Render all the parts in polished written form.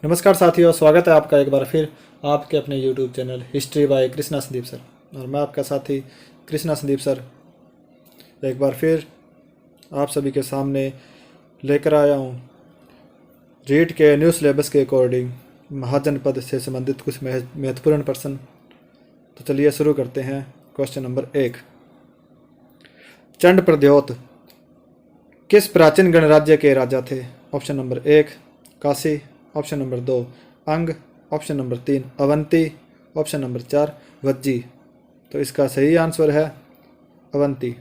नमस्कार साथियों, स्वागत है आपका एक बार फिर आपके अपने YouTube channel history by Krishna Sandeep sir. और मैं आपका साथी कृष्णा संदीप सर एक बार फिर आप सभी के सामने लेकर आया हूँ रीट के न्यू सिलेबस के अकॉर्डिंग महाजनपद से संबंधित कुछ महत्वपूर्ण प्रश्न। तो चलिए शुरू करते हैं। क्वेश्चन नंबर 1, चंड प्रद्योत किस प्राचीन गणराज्य के राजा थे? Option number 1 Kashi, option number 2 अंग, option number 3 Avanti, option number 4 Vajji. तो इसका सही आंसर है अवंती।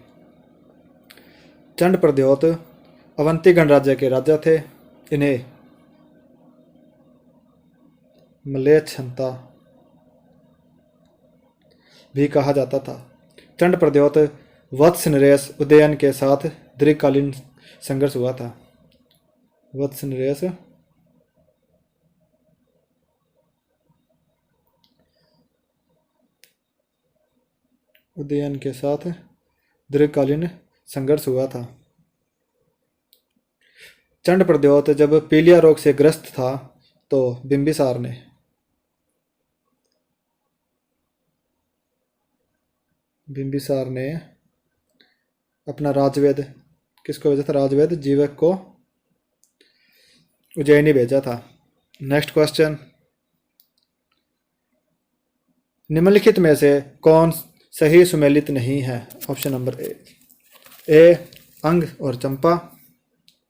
चंड प्रद्योत अवंती गणराज्य के राजा थे। इन्हें मलेच्छंता भी कहा जाता था। चंड प्रद्योत वत्स नरेश उदयन के साथ दीर्घकालीन संघर्ष हुआ था। वत्स नरेश उदयन के साथ दीर्घकालीन संघर्ष हुआ था। चंड प्रद्योत जब पीलिया रोग से ग्रस्त था तो बिंबिसार ने अपना राजवेद किसको भेजा था? राजवेद जीवक को उज्जैनी भेजा था। नेक्स्ट क्वेश्चन, निम्नलिखित में से कौन सही सुमेलित नहीं है? ऑप्शन नंबर ए अंग और चंपा,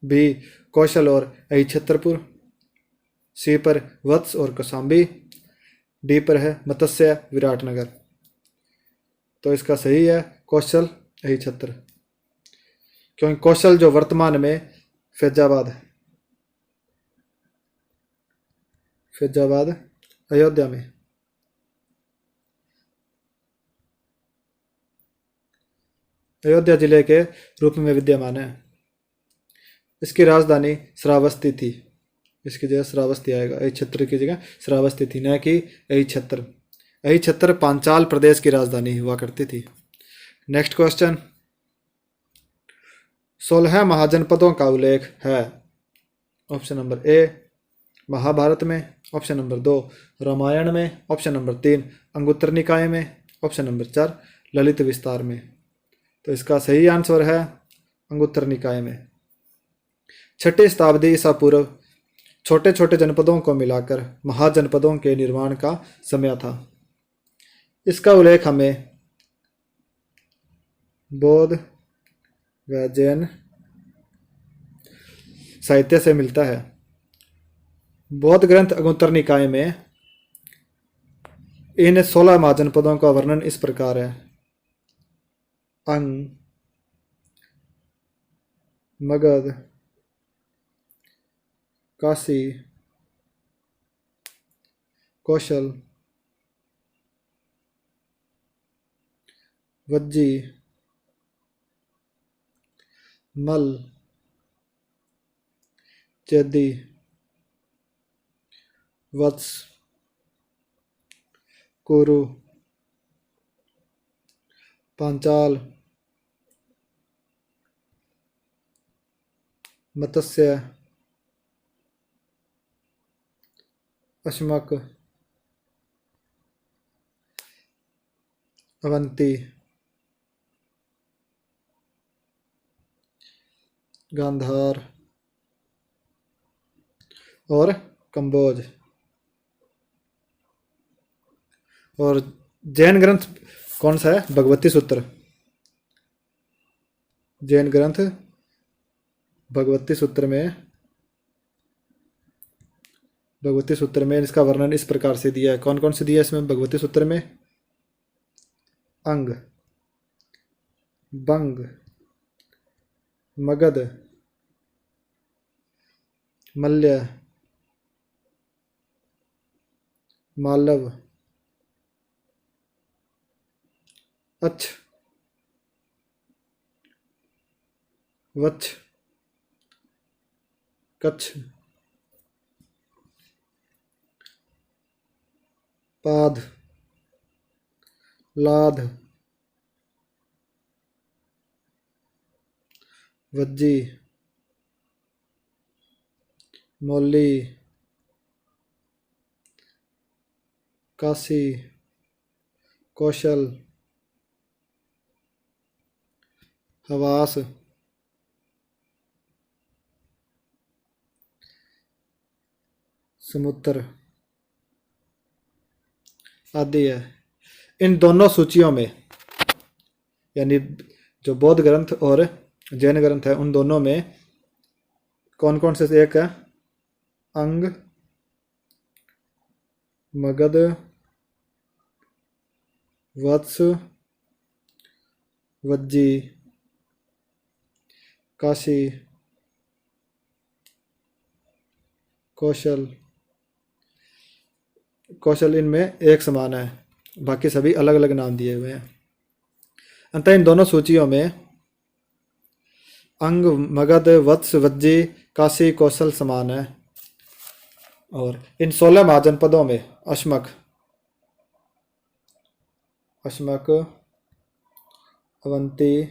बी कौशल और अहिछत्रपुर, सी पर वत्स और कौशाम्बी, डी पर है मत्स्य विराटनगर। तो इसका सही है कौशल अहिछत्र, क्योंकि कौशल जो वर्तमान में फैजाबाद अयोध्या में अयोध्या जिले के रूप में विद्यमान है। इसकी राजधानी श्रावस्ती थी। इसकी जगह श्रावस्ती आएगा, अहिछत्र की जगह श्रावस्ती थी, न कि अहिछत्र। अहिछत्र पांचाल प्रदेश की राजधानी हुआ करती थी। नेक्स्ट क्वेश्चन, 16 महाजनपदों का उल्लेख है। ऑप्शन नंबर ए महाभारत में, ऑप्शन नंबर 2 रामायण में, ऑप्शन नंबर 3 अंगुत्तर निकाय में, ऑप्शन नंबर 4 ललित विस्तार में। तो इसका सही आंसर है अंगुत्तर निकाय में। 6ठी शताब्दी ईसा पूर्व छोटे छोटे जनपदों को मिलाकर महाजनपदों के निर्माण का समय था। इसका उल्लेख हमें बौद्ध व जैन साहित्य से मिलता है। बौद्ध ग्रंथ अंगुत्तर निकाय में इन 16 महाजनपदों का वर्णन इस प्रकार है। अंग, मगध, काशी, कौशल, वज्जी, मल, चेदी, वत्स, कुरु, पांचाल, मत्स्य, अश्मक, अवंती, गांधार और कंबोज। और जैन ग्रंथ कौन सा है? भगवती सूत्र। जैन ग्रंथ भगवती सूत्र में इसका वर्णन इस प्रकार से दिया है। कौन कौन से दिया है इसमें भगवती सूत्र में? अंग, बंग, मगध, मल्य, मालव, अच्छ, वच्छ, कच्छ, पाद, लाद, वज्जी, मौली, काशी, कौशल, हवास, समुद्र आदि है। इन दोनों सूचियों में, यानी जो बौद्ध ग्रंथ और जैन ग्रंथ है, उन दोनों में कौन कौन से एक है? अंग, मगध, वत्स, वज्जी, काशी, कौशल। कौशल इनमें एक समान है, बाकी सभी अलग अलग नाम दिए हुए हैं। अतः इन दोनों सूचियों में अंग, मगध, वत्स, वज्जी, काशी, कौशल समान है। और इन 16 महाजनपदों में अश्मक, अवंती,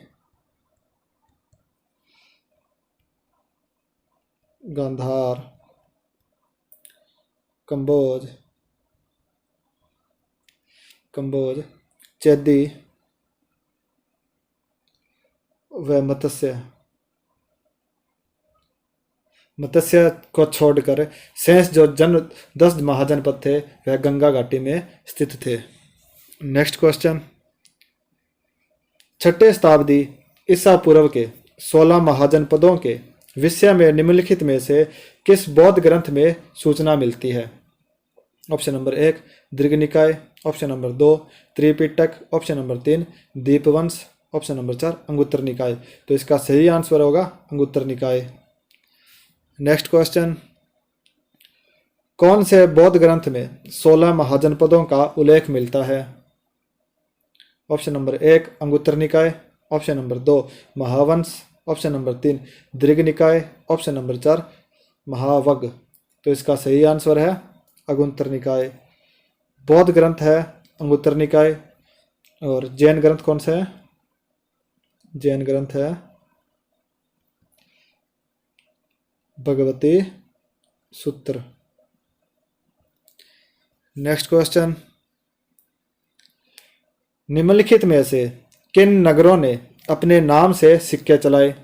गांधार, कंबोज, चैदी व मत्स्य को छोड़कर शेष जो 10 महाजनपद थे वह गंगा घाटी में स्थित थे। नेक्स्ट क्वेश्चन, 6वीं शताब्दी ईसा पूर्व के 16 महाजनपदों के विषय में निम्नलिखित में से किस बौद्ध ग्रंथ में सूचना मिलती है? ऑप्शन नंबर 1 दीर्घ निकाय, option number 2 Tripitaka, option number 3 Dipavamsa, option number 4 Anguttara निकाय। तो इसका सही आंसर होगा अंगुत्तर निकाय। नेक्स्ट क्वेश्चन, कौन से बौद्ध ग्रंथ में 16 महाजनपदों का उल्लेख मिलता है? ऑप्शन नंबर 1 अंगुत्तर निकाय, option number 2 Mahavamsa, option number 3 दीर्घ निकाय, ऑप्शन नंबर 4 महावग। तो इसका सही आंसर है अंगुत्तर निकाय। बौद्ध ग्रंथ है अंगुत्तर निकाय। और जैन ग्रंथ कौन सा है? जैन ग्रंथ है भगवती सूत्र। नेक्स्ट क्वेश्चन, निम्नलिखित में से किन नगरों ने अपने नाम से सिक्के चलाए?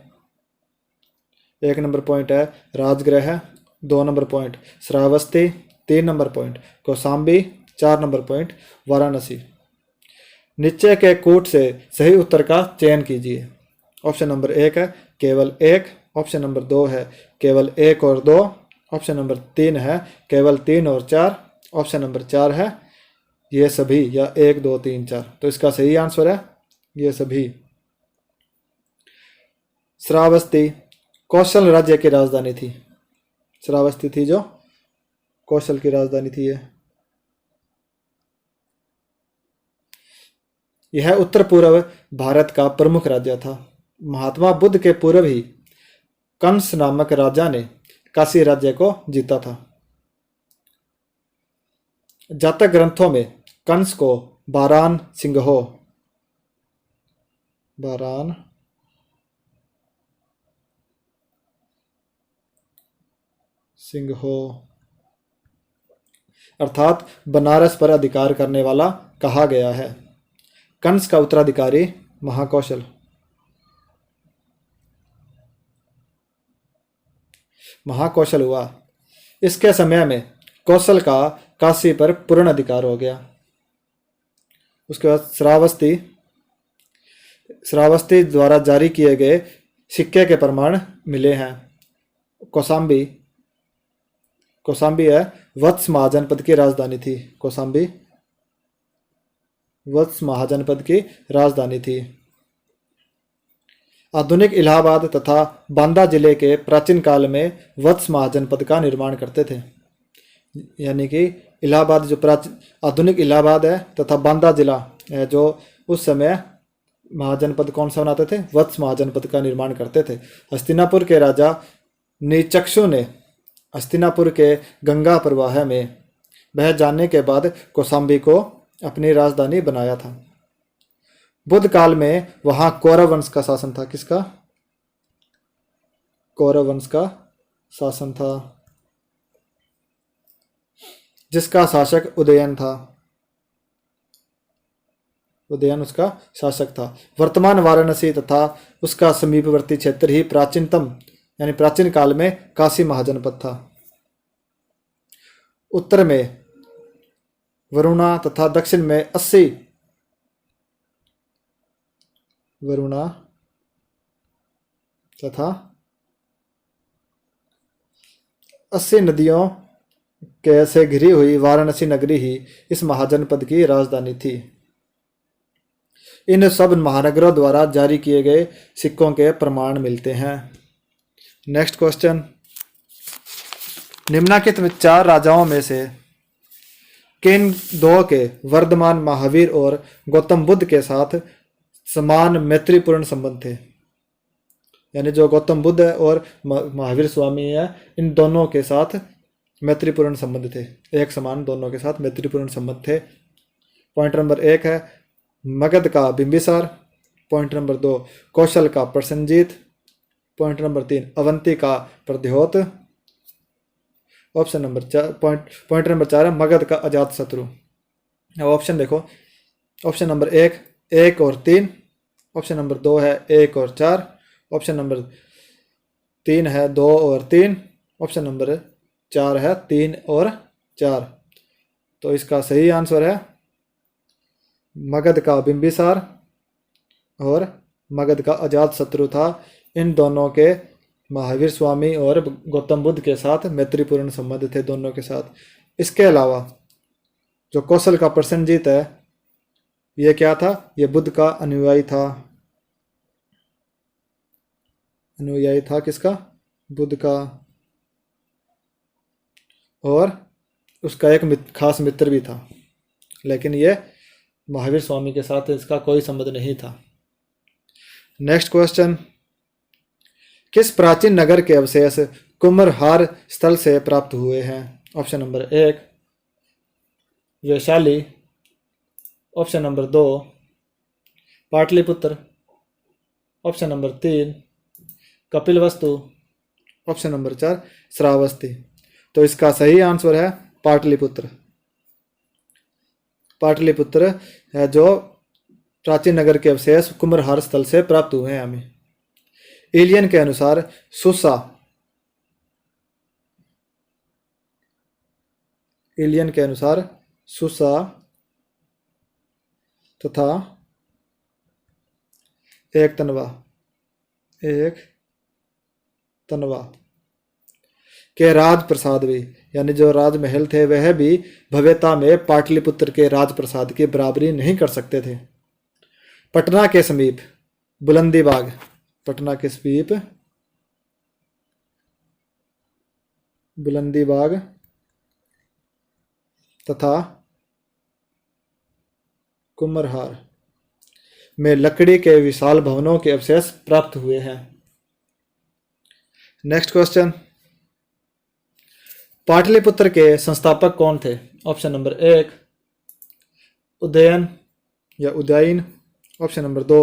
1 नंबर पॉइंट है Rajagriha, 2 number point Shravasti, 3 number point Kaushambi, 4 number point Varanasi. नीचे के कूट से सही उत्तर का चयन कीजिए। ऑप्शन नंबर 1 है केवल 1, ऑप्शन नंबर 2 है केवल 1 और 2, ऑप्शन नंबर 3 है केवल 3 और 4, ऑप्शन नंबर 4 है ये सभी या 1 2 3 4। तो इसका सही आंसर है ये सभी। श्रावस्ती कौशल राज्य की राजधानी थी। श्रावस्ती थी जो कौशल की राजधानी थी। यह उत्तर पूर्व भारत का प्रमुख राज्य था। महात्मा बुद्ध के पूर्व ही कंस नामक राजा ने काशी राज्य को जीता था। जातक ग्रंथों में कंस को बारान सिंहो अर्थात बनारस पर अधिकार करने वाला कहा गया है। कंस का उत्तराधिकारी महाकौशल हुआ। इसके समय में कौशल का काशी पर पूर्ण अधिकार हो गया। उसके बाद श्रावस्ती द्वारा जारी किए गए सिक्के के प्रमाण मिले हैं। कौशाम्बी है वत्स महाजनपद की राजधानी थी। कौशाम्बी वत्स महाजनपद की राजधानी थी। आधुनिक इलाहाबाद तथा बांदा जिले के प्राचीन काल में वत्स महाजनपद का निर्माण करते थे। यानी कि इलाहाबाद जो आधुनिक इलाहाबाद है तथा बांदा जिला है जो उस समय महाजनपद कौन सा बनाते थे? वत्स महाजनपद का निर्माण करते थे। हस्तिनापुर के राजा नीचक्षु ने हस्तिनापुर के गंगा प्रवाह में बह जाने के बाद कौशाम्बी को अपनी राजधानी बनाया था। बुद्ध काल में वहां कौरव वंश का शासन था। किसका? कौरव वंश का शासन था, जिसका शासक उदयन था। उदयन उसका शासक था। वर्तमान वाराणसी तथा उसका समीपवर्ती क्षेत्र ही प्राचीनतम यानी प्राचीन काल में काशी महाजनपद था। उत्तर में वरुणा तथा दक्षिण में 80 वरुणा तथा 80 नदियों के से घिरी हुई वाराणसी नगरी ही इस महाजनपद की राजधानी थी। इन सब महानगरों द्वारा जारी किए गए सिक्कों के प्रमाण मिलते हैं। नेक्स्ट क्वेश्चन, निम्नलिखित में 4 राजाओं में से किन दो के वर्धमान महावीर और गौतम बुद्ध के साथ समान मैत्रीपूर्ण संबंध थे? यानी जो गौतम बुद्ध है और महावीर स्वामी है, इन दोनों के साथ मैत्रीपूर्ण संबंध थे, एक समान दोनों के साथ मैत्रीपूर्ण संबंध थे। पॉइंट नंबर 1 है मगध का बिंबिसार। पॉइंट नंबर 2 कौशल का प्रसेनजीत। पॉइंट नंबर 3 अवंती का Pradyot. Option number 4 point number 4 है मगध का अजात शत्रु। अब ऑप्शन देखो, ऑप्शन नंबर 1 और 3, ऑप्शन नंबर 2 है 1 और 4, ऑप्शन नंबर 3 है 2 और 3, ऑप्शन नंबर 4 है 3 और 4। तो इसका सही आंसर है मगध का बिंबिसार और मगध का अजात शत्रु था। इन दोनों के महावीर स्वामी और गौतम बुद्ध के साथ मैत्रीपूर्ण संबंध थे दोनों के साथ। इसके अलावा जो कौशल का प्रसेनजीत है, ये क्या था? ये बुद्ध का अनुयायी था। अनुयायी था किसका? बुद्ध का। और उसका एक खास मित्र भी था, लेकिन ये महावीर स्वामी के साथ इसका कोई संबंध नहीं था। नेक्स्ट क्वेश्चन, किस प्राचीन नगर के अवशेष कुम्भरहार स्थल से प्राप्त हुए हैं? Option number 1 Vaishali, option number 2 Pataliputra, option number 3 Kapilavastu, option number 4 Shravasti. तो इसका सही आंसर है पाटलिपुत्र। पाटलिपुत्र है जो प्राचीन नगर के अवशेष कुम्भरहार स्थल से प्राप्त हुए हैं हमें। एलियन के अनुसार सुसा, एलियन के अनुसार सुसा तथा एक तनवा के राजप्रसाद भी, यानी जो राजमहल थे वह भी भव्यता में पाटलिपुत्र के राजप्रसाद की बराबरी नहीं कर सकते थे। पटना के समीप बुलंदी बाग, पटना के समीप बुलंदी बाग तथा कुम्भरहार में लकड़ी के विशाल भवनों के अवशेष प्राप्त हुए हैं। नेक्स्ट क्वेश्चन, पाटलिपुत्र के संस्थापक कौन थे? ऑप्शन नंबर 1 उदयन या Udayan, option number 2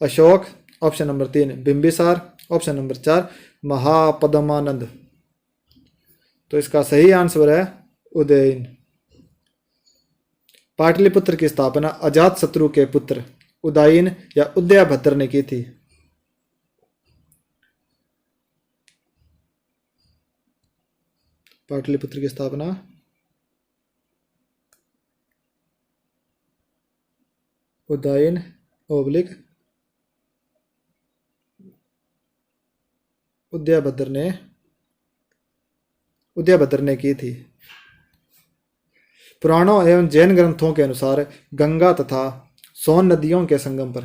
Ashok, option number 3 Bimbisara, option number 4 Mahapadmananda. तो इसका सही आंसर है उदयन। पाटलिपुत्र की स्थापना अजातशत्रु के पुत्र उदयन या उदयभद्र ने की थी। पाटलिपुत्र की स्थापना उदयन ओब्लिक उदयभद्र ने की थी। पुराणों एवं जैन ग्रंथों के अनुसार गंगा तथा सोन नदियों के संगम पर,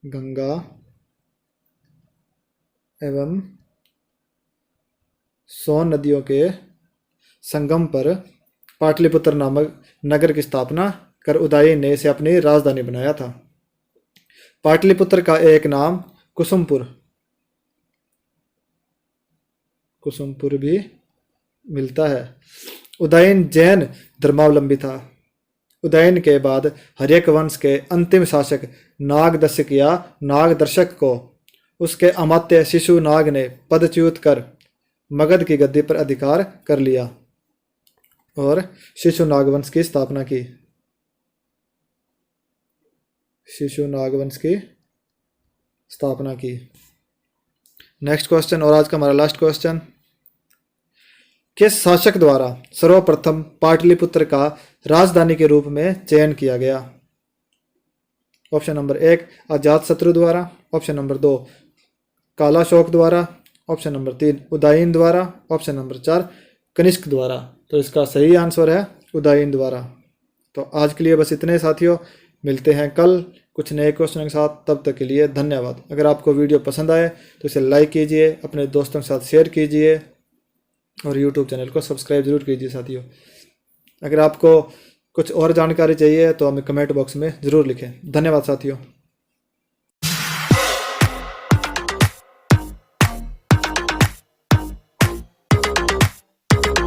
गंगा एवं सोन नदियों के संगम पर पाटलिपुत्र नामक नगर की स्थापना कर उदयन ने इसे अपनी राजधानी बनाया था। पाटलिपुत्र का एक नाम कुसुमपुर भी मिलता है। उदयन जैन धर्मावलंबी था। उदयन के बाद हर्यक वंश के अंतिम शासक नागदर्शक या नागदर्शक को उसके अमात्य शिशुनाग ने पदच्युत कर मगध की गद्दी पर अधिकार कर लिया और शिशुनाग वंश की स्थापना की। शिशुनाग वंश की स्थापना की। नेक्स्ट क्वेश्चन और आज का हमारा लास्ट क्वेश्चन, किस शासक द्वारा सर्वप्रथम पाटलिपुत्र का राजधानी के रूप में चयन किया गया? ऑप्शन नंबर 1 अजातशत्रु द्वारा, ऑप्शन नंबर 2 कालाशोक द्वारा, ऑप्शन नंबर 3 उदयन द्वारा, ऑप्शन नंबर 4 कनिष्क द्वारा। तो इसका सही आंसर है उदयन द्वारा। तो आज के लिए बस इतने साथियों, मिलते हैं कल कुछ नए क्वेश्चन के साथ। तब तक के लिए धन्यवाद। अगर आपको वीडियो पसंद आए तो इसे लाइक कीजिए, अपने दोस्तों के साथ शेयर कीजिए और यूट्यूब चैनल को सब्सक्राइब जरूर कीजिए साथियों। अगर आपको कुछ और जानकारी चाहिए तो हमें कमेंट बॉक्स में ज़रूर लिखें। धन्यवाद साथियों।